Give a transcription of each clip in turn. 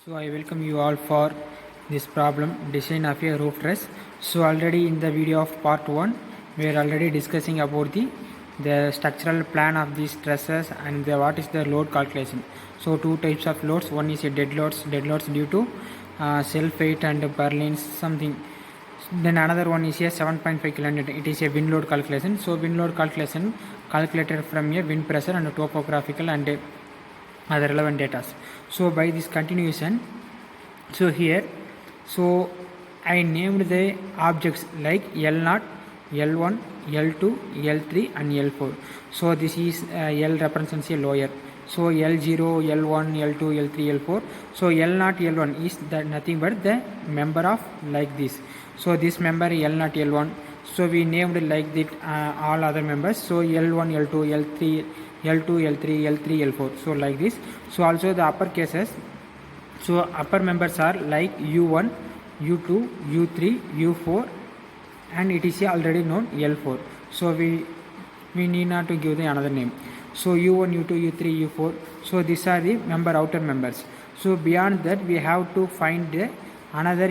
So I welcome you all for this problem design of a roof truss. So already in the video of part 1 we are already discussing about the structural plan of these trusses and what is the load calculation. So two types of loads, one is a dead loads due to self weight and purlins something. Then another one is a 7.5 kN, it is a wind load calculation. So wind load calculation calculated from a wind pressure and topographical and other relevant data. So by this continuation, so here, so I named the objects like L0, L1, L2, L3 and L4. So this is L represents a lower. So L0, L1, L2, L3, L4. So L0, L1 is that nothing but the member of like this. So this member L0, L1. So we named like that all other members. So L1, L2, L3, L2, L3, L3, L4. So like this. So also the upper cases. So upper members are like U1, U2, U3, U4 and it is already known L4. So we need not to give the another name. So U1, U2, U3, U4. So these are the outer members. So beyond that we have to find the another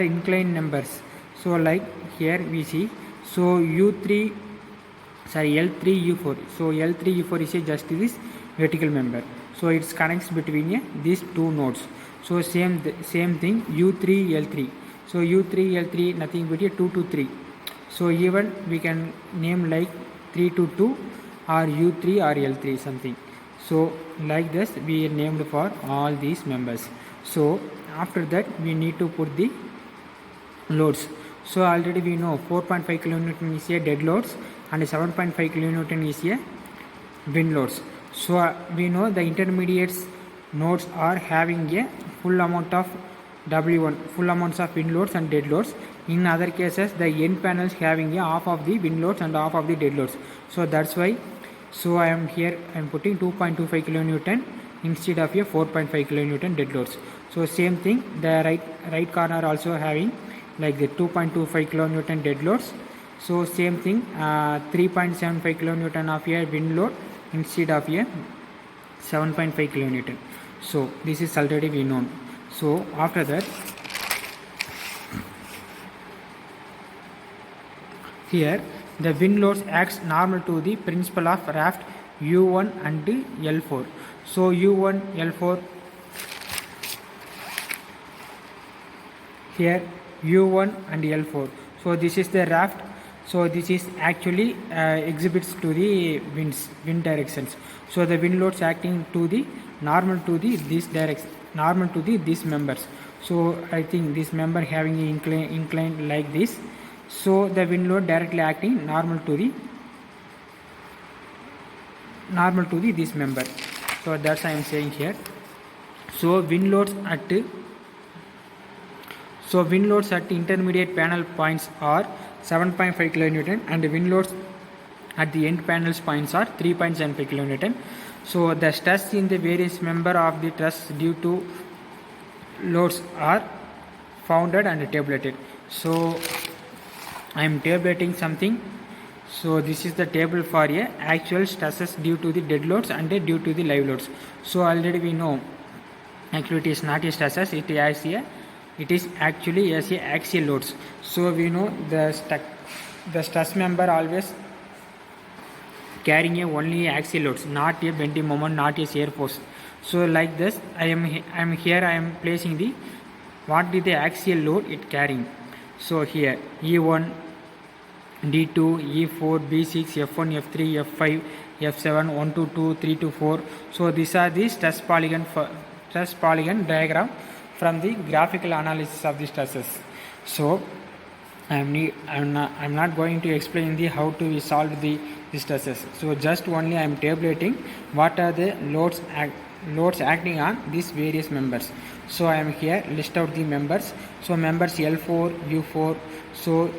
inclined numbers. So like here we see. So L3, U4. So L3, U4 is just this vertical member. So it connects between these two nodes. So same thing U3, L3. So U3, L3 nothing but 2 to 3. So even we can name like 3 to 2 or U3 or L3 something. So like this we named for all these members. So after that we need to put the loads. So already we know 4.5 kN is a dead loads and 7.5 kN is a wind loads. So we know the intermediates nodes are having a full amount of W1, full amounts of wind loads and dead loads. In other cases the end panels having a half of the wind loads and half of the dead loads. So that's why I am putting 2.25 kN instead of a 4.5 kN dead loads. So same thing the right corner also having like the 2.25 kN dead loads. So same thing 3.75 kN of a wind load instead of a 7.5 kN. So this is already we known. So after that here the wind loads acts normal to the principle of raft U1 and L4. So U1, L4 here U1 and L4. So this is the raft. So this is actually exhibits to the wind directions. So the wind loads acting to the normal to the this direction, normal to the these members. So I think this member having an incline like this. So the wind load directly acting normal to the this member. So that's I am saying here. So wind loads at intermediate panel points are 7.5 kN and wind loads at the end panels points are 3.75 kN. So the stress in the various member of the truss due to loads are founded and tabulated. So I am tabulating something. So this is the table for a actual stresses due to the dead loads and due to the live loads. So already we know actually it is not a stresses, it is actually as a axial loads. So we know the stress member always carrying only axial loads, not a bending moment, not a shear force. So like this I am placing the what is the axial load it carrying. So here E1, D2, E4, B6, F1, F3, F5, F7, 1 to 2, 3 to 4. So these are the stress polygon diagram from the graphical analysis of the stresses. So I'm not going to explain the how to solve the stresses. So just only I am tabulating what are the loads acting on these various members. So I am here list out the members. So members L4, U4. So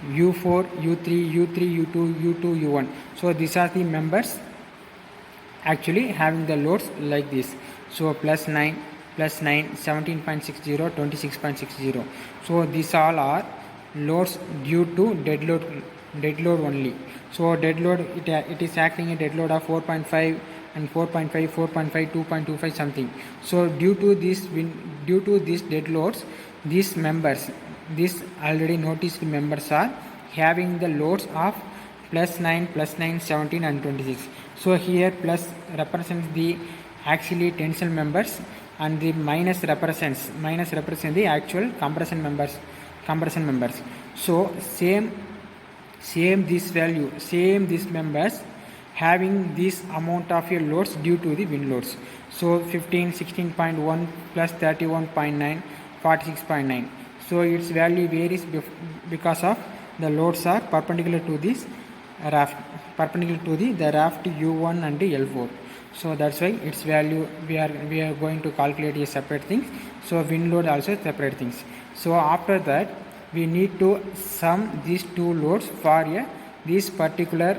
U4, U3, U3, U2, U2, U1. So these are the members actually having the loads like this. So plus 9, 17.60, 26.60. So these all are loads due to dead load only. So dead load it is acting a dead load of 4.5, and 4.5, 4.5, 2.25 something. So due to these dead loads, these members, these already noticed members are having the loads of +9, +9, 17 and 26. So here plus represents the actually tensile members and the minus represents the actual compression members. So same this value, same these members having this amount of your loads due to the wind loads. So 15, 16.1 plus 31.9, 46.9. So its value varies because of the loads are perpendicular to this raft, perpendicular to the raft U1 and L4. So that's why its value we are going to calculate a separate things. So wind load also separate things. So after that we need to sum these two loads for this particular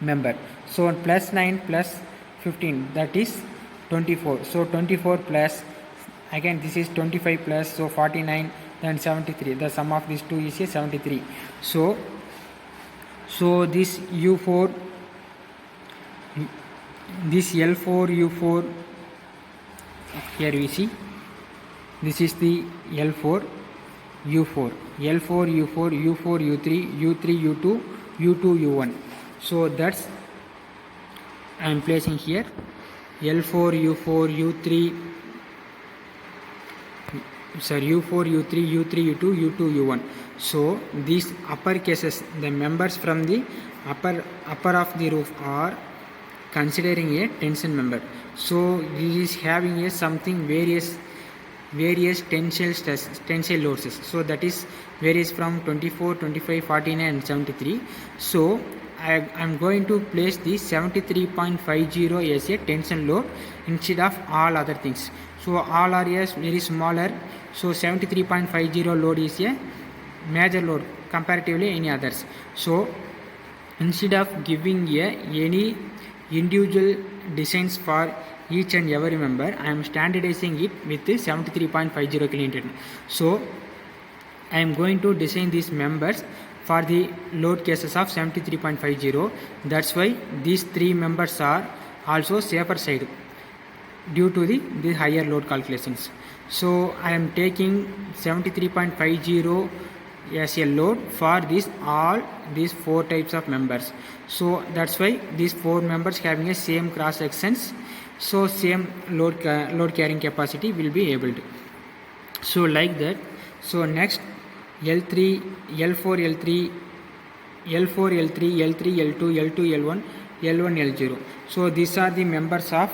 member. So +9 plus 15, that is 24. So 24 plus, again this is 25 plus, so 49, then 73. The sum of these two is 73. So this U4, this L4 U4, here we see this is the L4 U4, L4 U4, U4 U3, U3 U2, U2 U1. So that's I am placing here L4 U4 U3, U4 U3, U3 U2, U2 U1. So these upper cases, the members from the upper of the roof are considering a tension member. So this is having a something various tensile loads. So that is varies from 24, 25, 49 and 73. So I am going to place the 73.50 as a tension load instead of all other things. So all are very smaller. So 73.50 load is a major load comparatively any others. So instead of giving any individual designs for each and every member, I am standardizing it with 73.50 kilonewton. So I am going to design these members for the load cases of 73.50. That's why these three members are also safer side due to the higher load calculations. So I am taking 73.50 as a load for all these four types of members. So that's why these four members having a same cross sections, so same load carrying capacity will be able to. So like that. So next L3, L4, L3, L4, L3, L3, L2, L2, L1, L1, L0. So these are the members of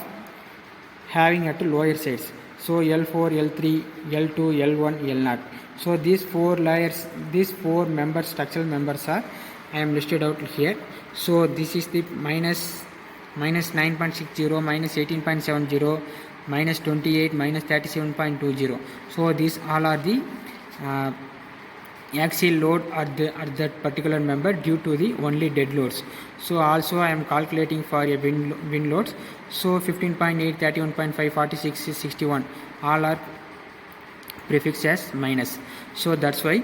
having at lower sides. So L4, L3, L2, L1, L0. So these four layers, these four members, structural members are I am listed out here. So this is the minus 9.60, minus 18.70, minus 28, minus 37.20. So these all are the axial load at that particular member due to the only dead loads. So also I am calculating for a wind loads. So 15.8, 31.5, 46, 61 all are prefixed as minus. So that's why.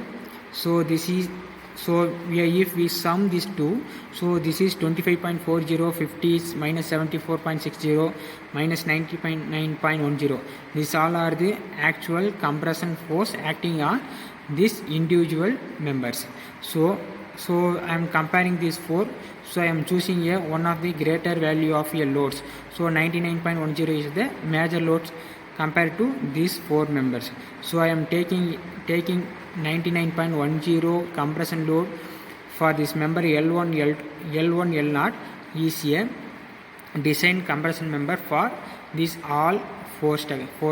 So this is, so if we sum these two, so this is 25.40, 50 is minus 74.60, minus 90.9.10. These all are the actual compression force acting on these individual members. So I am comparing these four. So I am choosing one of the greater value of loads. So 99.10 is the major loads compared to these four members. So I am taking 99.10 compression load for this member L1, L0 is a design compression member for these all four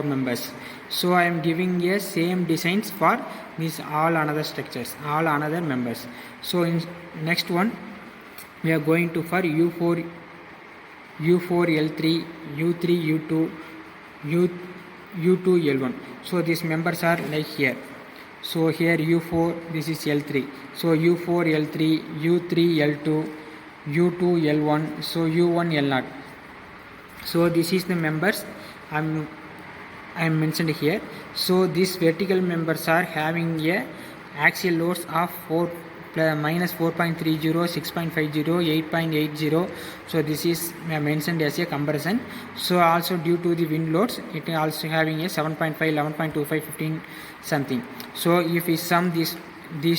members. So I am giving a same designs for these all another structures, all another members. So in next one we are going to for U4, L3, U3, U2, U2, L1. So these members are like here. So here U4, this is L3. So U4, L3, U3, L2, U2, L1, so U1, L0. So this is the members I am mentioned here. So these vertical members are having a axial loads of minus 4.30, 6.50, 8.80. So this is mentioned as a compression. So also due to the wind loads, it also having a 7.5, 11.25, 15 something. So if we sum these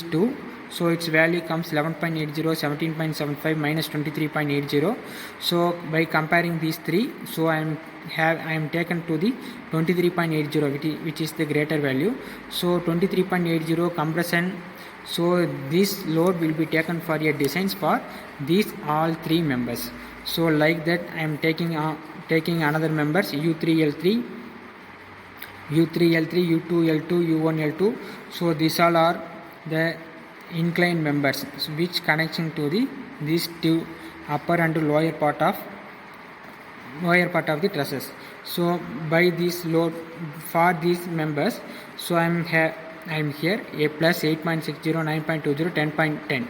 two, so its value comes 11.80, 17.75 minus 23.80. So by comparing these three, so I am taken to the 23.80, which is the greater value. So 23.80 compression. So this load will be taken for a designs for these all three members. So like that I am taking another members U3L3, U2L2, U1L2. So these all are the inclined members which connection to these two upper and lower part of the trusses. So by this load for these members, so I am here a plus 8.60, 9.20, 10.10,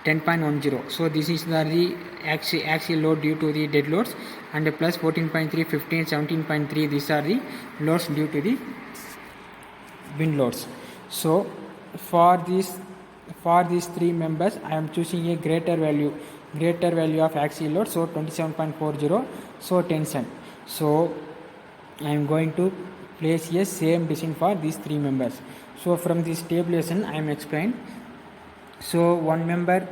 10.10. So this is the axial load due to the dead loads, and a plus 14.3, 15, 17.3. These are the loads due to the wind loads. So for these three members, I am choosing a greater value of axial load. So 27.40. So tension. So I am going to place a same decision for these three members. So from this tabulation I am explained. So one member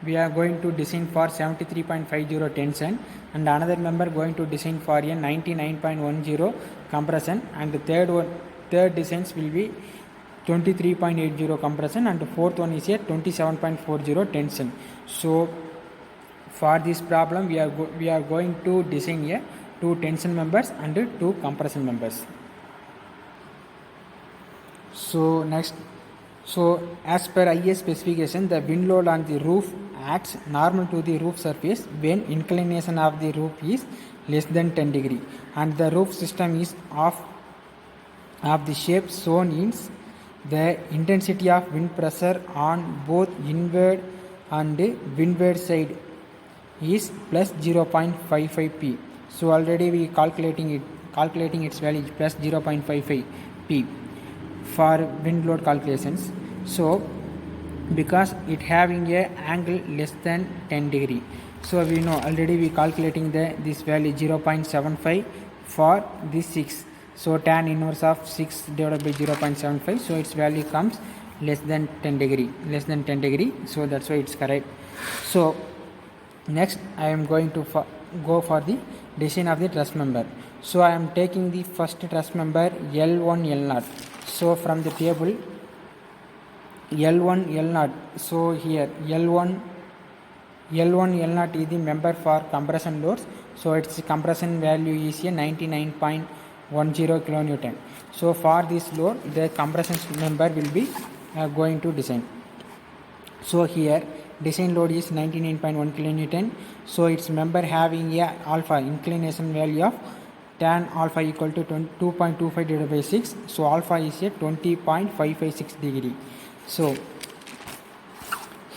we are going to design for 73.50 tension, and another member going to design for a 99.10 compression, and the third designs will be 23.80 compression, and the fourth one is a 27.40 tension. So for this problem we are going to design a 2 tension members and 2 compression members. So next, so as per IS specification, the wind load on the roof acts normal to the roof surface when inclination of the roof is less than 10 degree, and the roof system is of the shape shown in the intensity of wind pressure on both inward and windward side is plus 0.55 p. So already we calculating its value plus 0.55 p for wind load calculations. So because it having a angle less than 10 degree, so we know already we calculating this value 0.75 for this 6. So tan inverse of 6 divided by 0.75, so its value comes less than 10 degree. So that's why it's correct. So next I am going to go for the design of the truss member. So I am taking the first truss member L1 L0. So from the table L1 L0, so here L1 L0 is the member for compression loads. So its compression value is a 99.10 kilonewton. So for this load the compression member will be going to design. So here design load is 99.1 kilonewton. So its member having a alpha inclination value of tan alpha equal to 2.25 divided by 6. So alpha is a 20.556 degree. So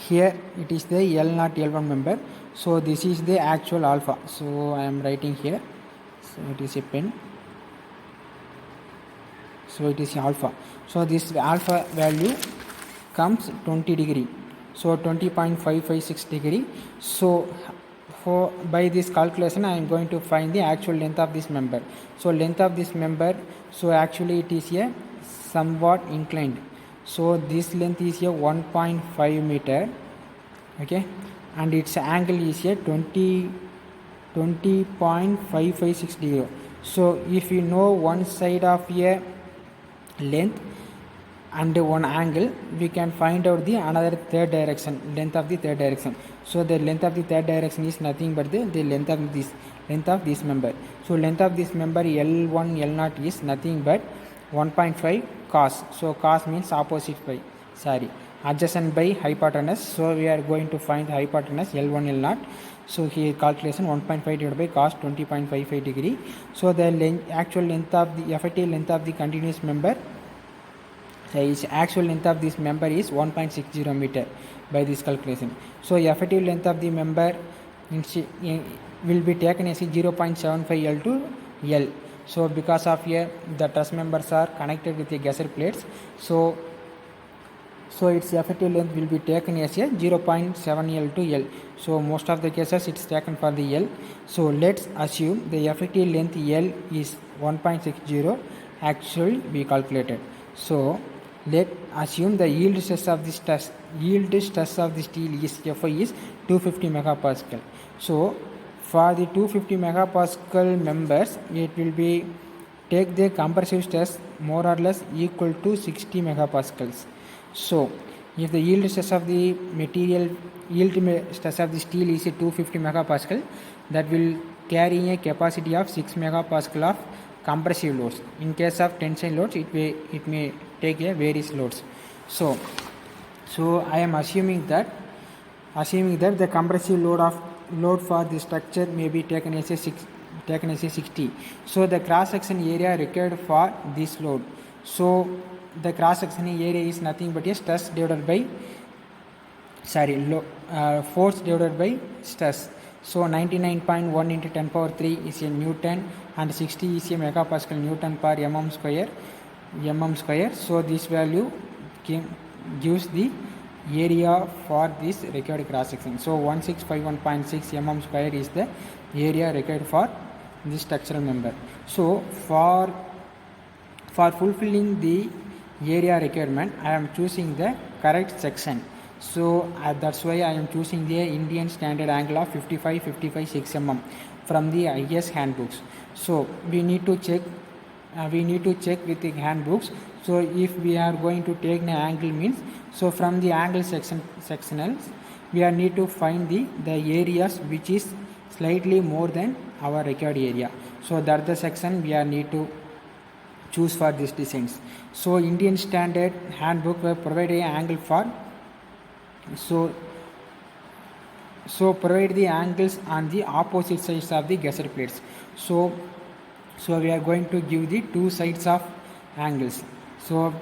here it is the L0 L1 member. So this is the actual alpha. So I am writing here. So it is a pen. So it is alpha. So this alpha value comes 20 degree. So 20.556 degree. So by this calculation I am going to find the actual length of this member. So length of this member, so actually it is a somewhat inclined. So this length is a 1.5 meter, okay, and its angle is a 20.556 degree. So if you know one side of a length and one angle, we can find out the another third direction, length of the third direction. So the length of the third direction is nothing but the length of this member. So length of this member L1 L0 is nothing but 1.5 cos. So cos means adjacent by hypotenuse. So we are going to find the hypotenuse L1 L0. So here calculation 1.5 divided by cos 20.55 degree. So the actual length of the effective length of the continuous member, actual length of this member is 1.60 meter by this calculation. So effective length of the member will be taken as 0.75 L to L. So because of the truss members are connected with the gusset plates, so So its effective length will be taken as a 0.7 L to L. So most of the cases it's taken for the L. So let's assume the effective length L is 1.60. Actually we calculated. So let assume the yield stress of this test of the steel is Fi is 250 megapascal. So for the 250 megapascal members, it will be take the compressive stress more or less equal to 60 megapascals. So if the yield stress of the material, stress of the steel is 250 megapascal, that will carry a capacity of 6 megapascal of compressive loads. In case of tensile loads, it may take a various loads. So I am assuming that the compressive load for the structure may be taken as a 60. So the cross section area required for this load. So the cross section area is nothing but a stress divided by force divided by stress. So 99.1 into 10 power 3 is a Newton and 60 is a megapascal Newton per mm square. So this value gives the area for this required cross section. So 1651.6 mm square is the area required for this structural member. So for fulfilling the area requirement, I am choosing the correct section. So that's why I am choosing the Indian standard angle of 55 6 mm from the IS handbooks. So we need to check with the handbooks. So if we are going to take the angle means, so from the angle sectionals we are need to find the areas which is slightly more than our required area. So that the section we are need to choose for these designs. So Indian standard handbook will provide an angle for provide the angles on the opposite sides of the gusset plates. So we are going to give the two sides of angles. So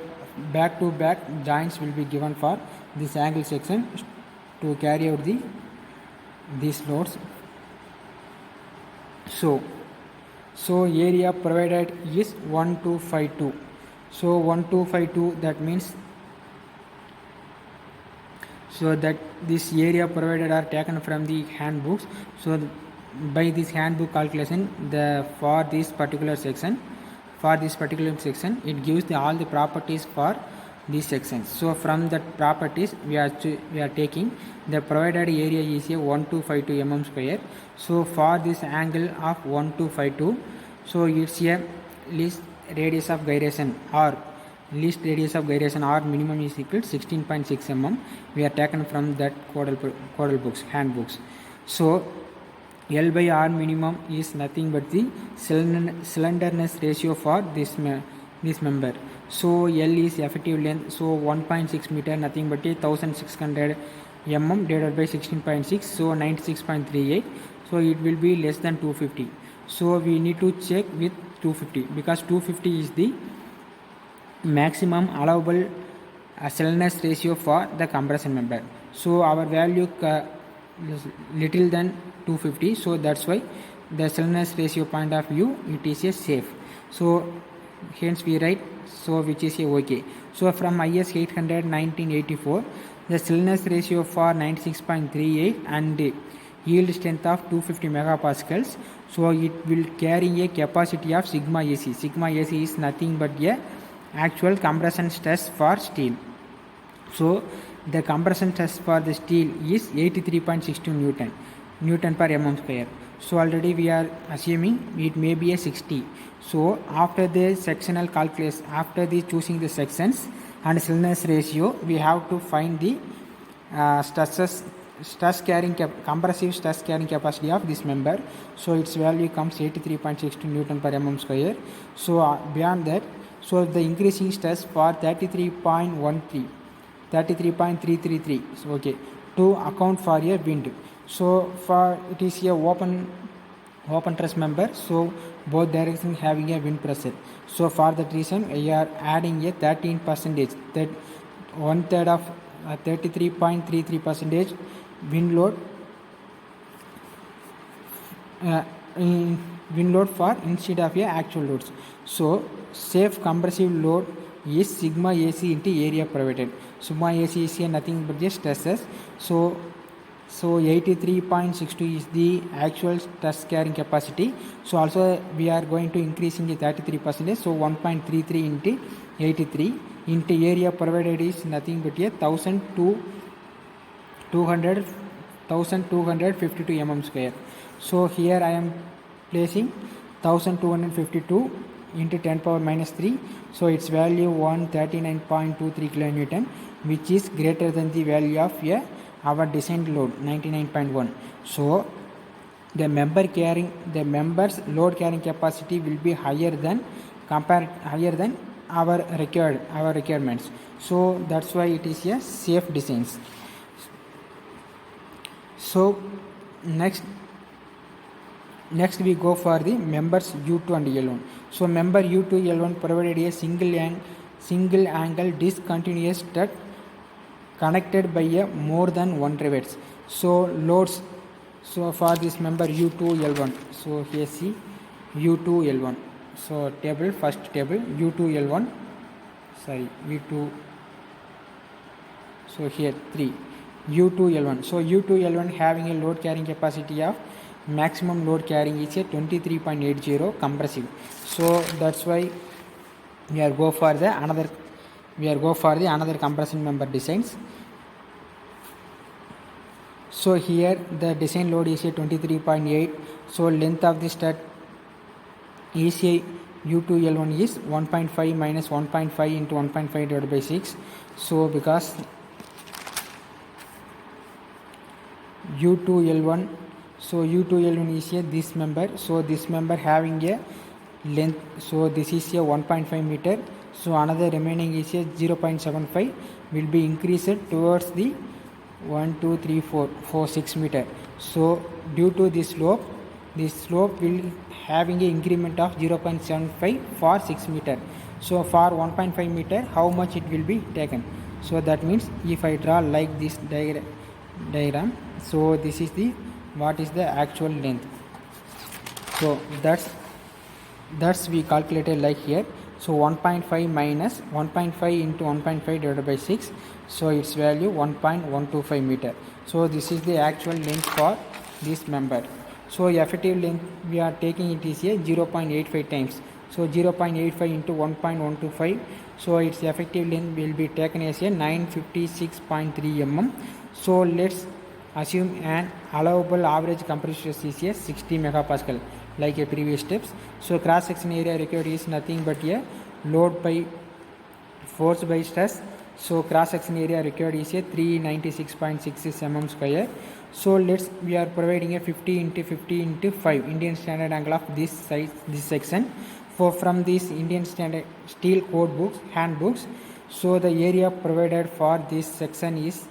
back to back joints will be given for this angle section to carry out these loads. So area provided is 1252. So 1252, that means so that this area provided are taken from the handbooks. So by this handbook calculation, for this particular section it gives all the properties for these sections. So from that properties we are taking the provided area is a 1252 mm square. So for this angle of 1252, so it's a least radius of gyration or minimum is equal to 16.6 mm. We are taken from that codal books, handbooks. So L by R minimum is nothing but the slenderness ratio for this member. So L is effective length. So 1.6 meter, nothing but 1600 mm divided by 16.6. So 96.38. So it will be less than 250. So we need to check with 250 because 250 is the maximum allowable slenderness ratio for the compression member. So our value little than 250. So that's why the slenderness ratio point of view it is a safe. So hence we write so which is a okay. So from IS 800 1984, the slenderness ratio for 96.38 and yield strength of 250 megapascals. So it will carry a capacity of sigma AC. Sigma AC is nothing but a actual compression stress for steel. So the compression stress for the steel is 83.62 Newton per mm square. So already we are assuming it may be a 60. So after the sectional calculus, after the choosing the sections and slenderness ratio, we have to find the compressive stress carrying capacity of this member. So its value comes 83.62 Newton per mm square. So beyond that, so the increasing stress for 33.333. So okay, to account for a wind. So for it is a open truss member, so both directions having a wind pressure. So for that reason we are adding a 13%, that 1/3 of 33.33% wind load for instead of a actual loads. So safe compressive load is sigma AC into area provided. Sigma AC is nothing but the stresses. So 83.62 is the actual stress carrying capacity. So also we are going to increasing the 33%. So 1.33 into 83 into area provided is nothing but a 1252 mm square. So here I am placing 1252 into 10 power minus 3. So its value 139.23 kilonewton, which is greater than the value of our designed load 99.1. So the member's load carrying capacity will be higher than our requirements. So that's why it is a safe design. So next we go for the members U2 and L1. So member U2 L1 provided a single angle discontinuous strut connected by a more than one rivets. So loads, so for this member U2 L1, so here see U2 L1. So table, first table U2 L1, sorry U2, so here 3 U2 L1. So U2 L1 having a load carrying capacity of maximum load carrying is a 23.80 compressive. So that's why we are go for the another compression member designs. So here the design load is a 23.8. So length of the strut is a U2 L1 is 1.5 minus 1.5 into 1.5 divided by 6. So because U2 L1, so U2 L1 is a this member. So this member having a length, so this is a 1.5 meter. So another remaining is a 0.75 will be increased towards the 6 meter. So due to this slope will having a increment of 0.75 for 6 meter. So for 1.5 meter, how much it will be taken? So that means if I draw like this diagram, so this is the what is the actual length. So that's we calculated like here. So 1.5 minus 1.5 into 1.5 divided by 6. So its value 1.125 meter. So this is the actual length for this member. So effective length we are taking it is a 0.85 times. So 0.85 into 1.125. So its effective length will be taken as a 956.3 mm. So let's assume an allowable average compressive stress is a 60 megapascal like a previous steps. So cross section area required is nothing but a load by force by stress. So cross section area required is a 396.66 mm square. So we are providing a 50 into 50 into 5 Indian standard angle of this size, this section. From these Indian standard steel code books, handbooks, so the area provided for this section is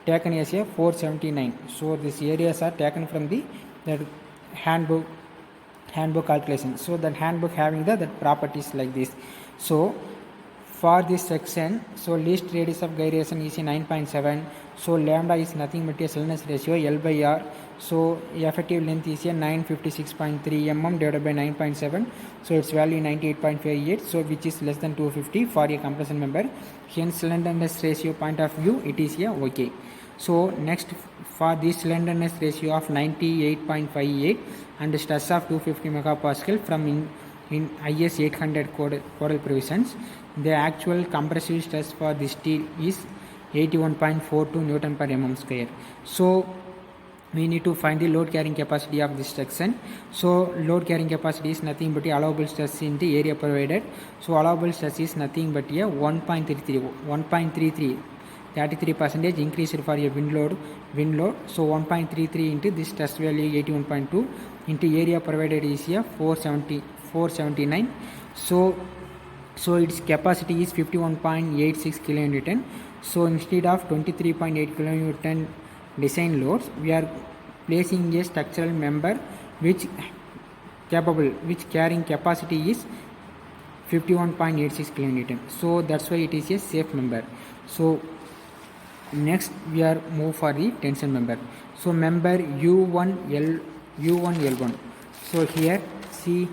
taken as a 479. So these areas are taken from the handbook calculation. So that handbook having that properties like this. So for this section, so least radius of gyration is 9.7. So lambda is nothing but a slenderness ratio L by R. So effective length is a 956.3 mm divided by 9.7. So its value 98.58. So which is less than 250 for a compression member. Hence slenderness ratio point of view, it is a okay. So next for this slenderness ratio of 98.58 and stress of 250 megapascal from in IS 800 codal provisions, the actual compressive stress for this steel is 81.42 Newton per mm square. So we need to find the load carrying capacity of this section. So load carrying capacity is nothing but the allowable stress in the area provided. So allowable stress is nothing but a 1.33 33% increased for a wind load. So 1.33 into this stress value 81.2 into area provided is a 479. So its capacity is 51.86 kilonewton. So instead of 23.8 kilonewton design loads, we are placing a structural member which carrying capacity is 51.86 kilonewton. So that's why it is a safe member. So next we are move for the tension member. So member U1 L1. So here see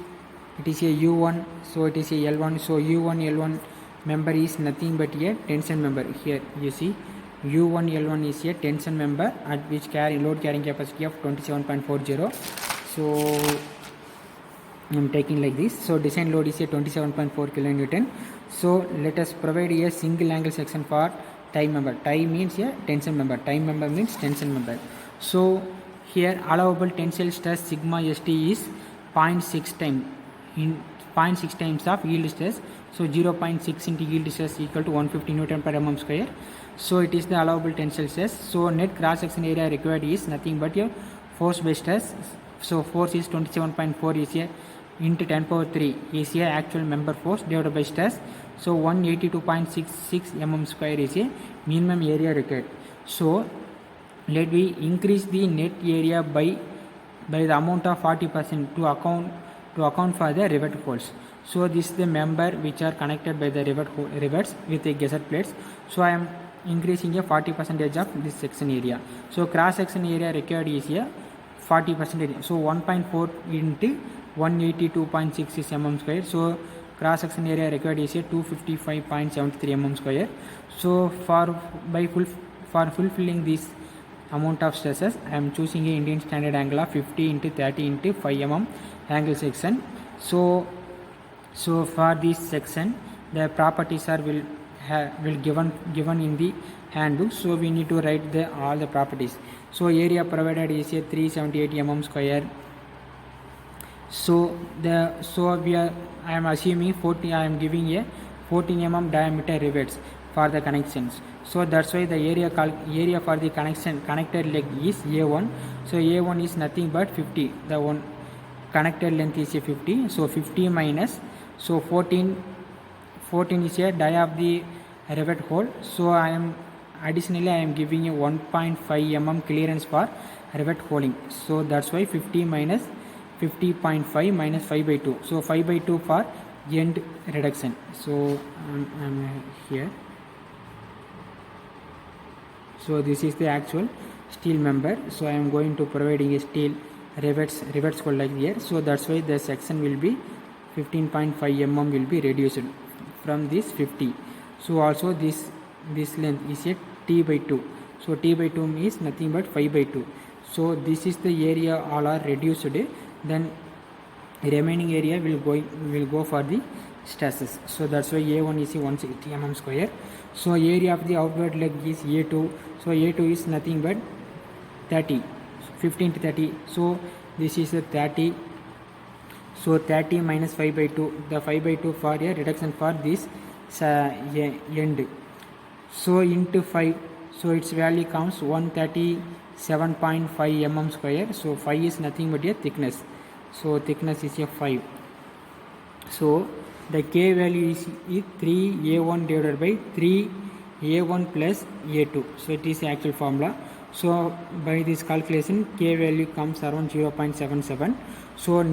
it is a U1, so it is a L1. So U1 L1 member is nothing but a tension member. Here you see U1 L1 is a tension member at which load carrying capacity of 27.40. So I am taking like this. So design load is a 27.4 kilonewton. So let us provide a single angle section for tie member. Tie means a tension member. Tie member means tension member. So here allowable tensile stress sigma st is 0.6 times in 0.6 times of yield stress. So 0.6 into yield stress equal to 150 Newton per mm square. So it is the allowable tensile stress. So net cross section area required is nothing but your force by stress. So force is 27.4 is a into 10 power 3 is a actual member force divided by stress. So 182.66 mm square is a minimum area required. So let we increase the net area by the amount of 40% to account for the rivet holes. So this is the member which are connected by the rivets with the gusset plates. So I am increasing a 40% of this section area. So cross section area required is a 40%. So 1.4 into 182.66 mm square. So cross section area required is a 255.73 mm square. So for fulfilling this amount of stresses, I am choosing a Indian standard angle of 50 into 30 into 5 mm angle section. So for this section the properties are will given in the handbook. So we need to write all the properties. So area provided is a 378 mm square. So I am assuming 40. I am giving a 14 mm diameter rivets for the connections. So that's why the area for the connected leg is A1. So A1 is nothing but 50. The one connected length is a 50. So 50 minus, so 14 is a die of the rivet hole. So additionally I am giving a 1.5 mm clearance for rivet holing. So that's why 50 minus 50.5 minus 5 by 2. So 5 by 2 for end reduction. So I'm here. So this is the actual steel member. So I am going to providing a steel rivets called like here. So that's why the section will be 15.5 mm will be reduced from this 50. So also this length is a t by 2. So t by 2 is nothing but 5 by 2. So this is the area all are reduced. Then remaining area will go for the stresses. So that's why A1 is 160 mm square. So area of the outward leg is A2. So A2 is nothing but 30, 15 to 30. So this is a 30. So 30 minus 5 by 2. The 5 by 2 for a reduction for this end. So into 5. So its value comes 137.5 mm square. So 5 is nothing but a thickness. So thickness is a 5. So the K value is 3A1 divided by 3A1 plus A2. So it is the actual formula. So by this calculation K value comes around 0.77. So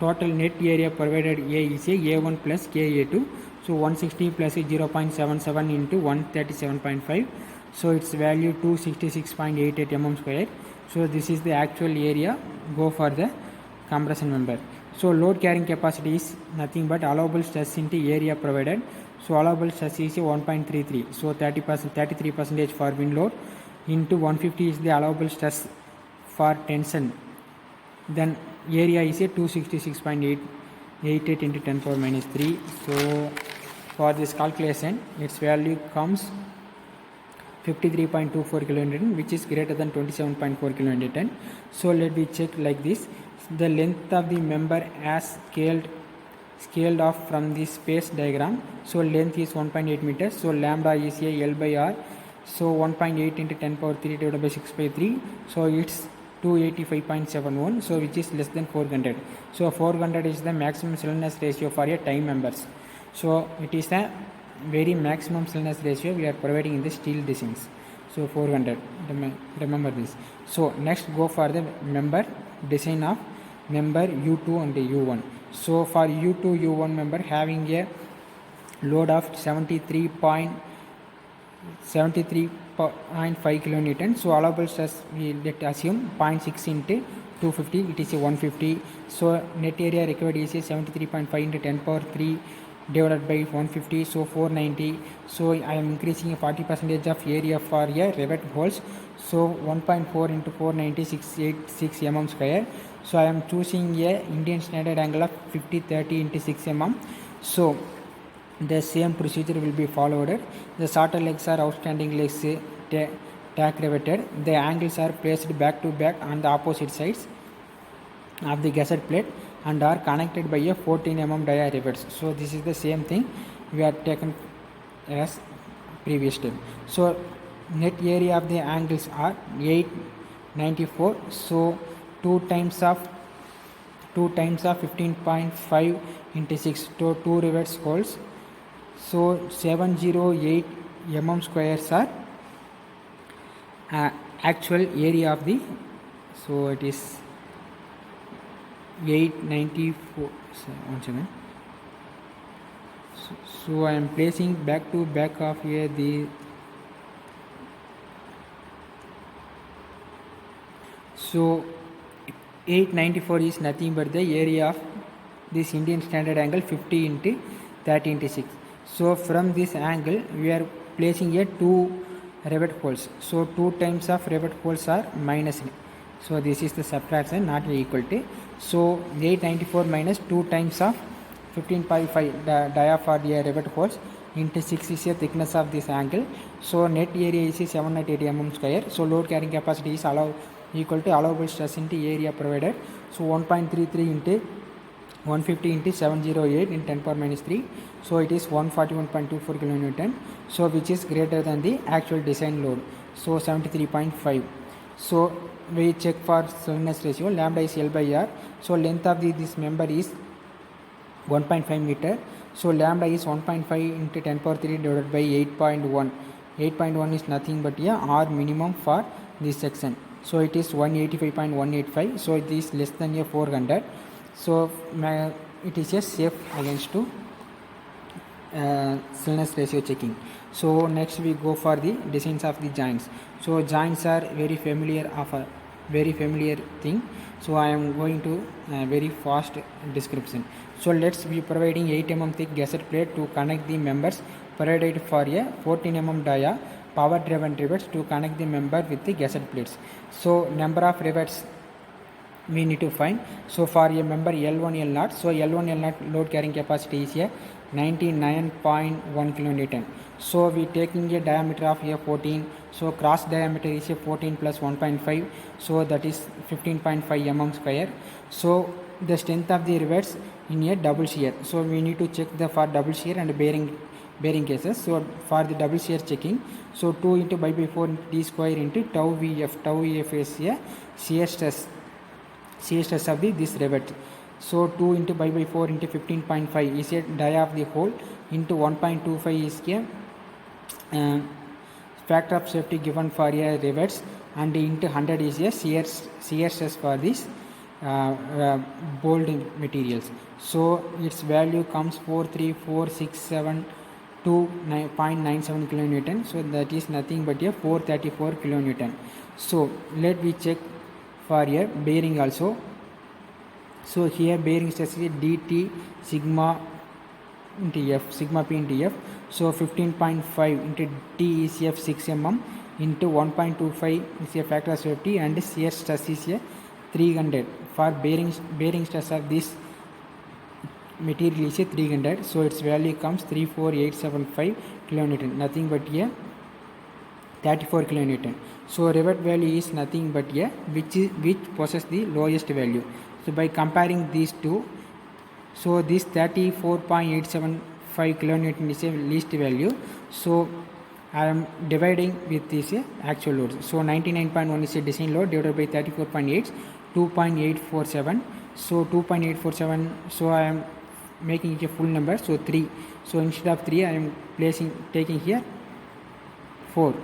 total net area provided A is A1 plus KA2. So 160 plus 0.77 into 137.5. So its value 266.88 mm square. So this is the actual area go for the compression member. So load carrying capacity is nothing but allowable stress into area provided. So allowable stress is 1.33. So 33% for wind load into 150 is the allowable stress for tension. Then area is a 266.88 into 10 power minus 3. So for this calculation its value comes 53.24 kilonewton, which is greater than 27.4 kilonewton. So let me check like this. The length of the member as scaled off from the space diagram. So length is 1.8 meters. So lambda is a L by R. So 1.8 into 10 power 3 divided by 6 by 3. So it's 285.71. So which is less than 400. So 400 is the maximum slenderness ratio for a tie members. So it is the very maximum slenderness ratio we are providing in the steel designs. So 400. Remember this. So next go for the member design of member U2 and U1. So for U2 U1 member having a load of 73.5 kilonewton. So allowable stress we let assume 0.6 into 250, it is a 150. So net area required is a 73.5 into 10 power 3 divided by 150, so 490. So I am increasing a 40% of area for a rivet holes. So 1.4 into 490, 686 mm square. So I am choosing a Indian standard angle of 50-30 into 6 mm. So the same procedure will be followed. The shorter legs are outstanding legs tack riveted. The angles are placed back to back on the opposite sides of the gusset plate and are connected by a 14 mm dia rivets. So this is the same thing we are taken as previous step. So net area of the angles are 894. So 2 times of 15.5 into 6, to 2 rivets holes. So 708 mm squares are actual area of the, so it is 894. One second. So I am placing back to back of here the, so 894 is nothing but the area of this Indian standard angle 50 into 30 into 6. So from this angle we are placing a 2 rivet holes. So 2 times of rivet holes are minus. So this is the subtraction, not equal to. So 894 minus 2 times of 15.5 dia for the rivet holes into 6 is the thickness of this angle. So net area is 780 mm square. So load carrying capacity is equal to allowable stress into area provided. So 1.33 into 150 into 708 in 10 power minus 3. So it is 141.24 kilonewton. So which is greater than the actual design load. So 73.5. So we check for slenderness ratio. Lambda is L by R. So length of this member is 1.5 meter. So lambda is 1.5 into 10 power 3 divided by 8.1. 8.1 is nothing but a R minimum for this section. So it is 185.185. So it is less than a 400. So it is a safe against to slenderness ratio checking. So next we go for the designs of the joints. So joints are very familiar thing. So I am going to very fast description. So let's be providing 8 mm thick gusset plate to connect the members provided for a 14 mm dia power driven rivets to connect the member with the gusset plates. So number of rivets we need to find. So for a member L1 L0, so L1 L0 load carrying capacity is a 99.1 kilonewton. So we taking a diameter of a 14. So cross diameter is a 14 plus 1.5. So that is 15.5 mm square. So the strength of the rivets in a double shear. So we need to check the for double shear and bearing cases. So for the double shear checking, so 2 into pi by 4 d square into tau VF. Tau VF is a shear stress of this rivet. So 2 into pi by 4 into 15.5 is a dia of the hole into 1.25 is a factor of safety given for a rivets, and into 100 is a shear stress for this bolt materials. So its value comes 43467 to 0.97 kilonewton. So that is nothing but a 434 kilonewton. So let me check for a bearing also. So here bearing stress is dt sigma into F, sigma P into F. So 15.5 into T is F 6 mm into 1.25 is a factor of safety, and shear stress is a 300 for bearing stress of this material is a 300. So its value comes 34875 kilonewton, nothing but a 34 kilonewton. So rivet value is nothing but a which possesses the lowest value. So by comparing these two, so this 34.875 kilonewton is a least value. So I am dividing with this actual load. So 99.1 is a design load divided by 34.8, 2.847. So 2.847. So I am making it a full number. So 3. So instead of 3, I am taking here 4.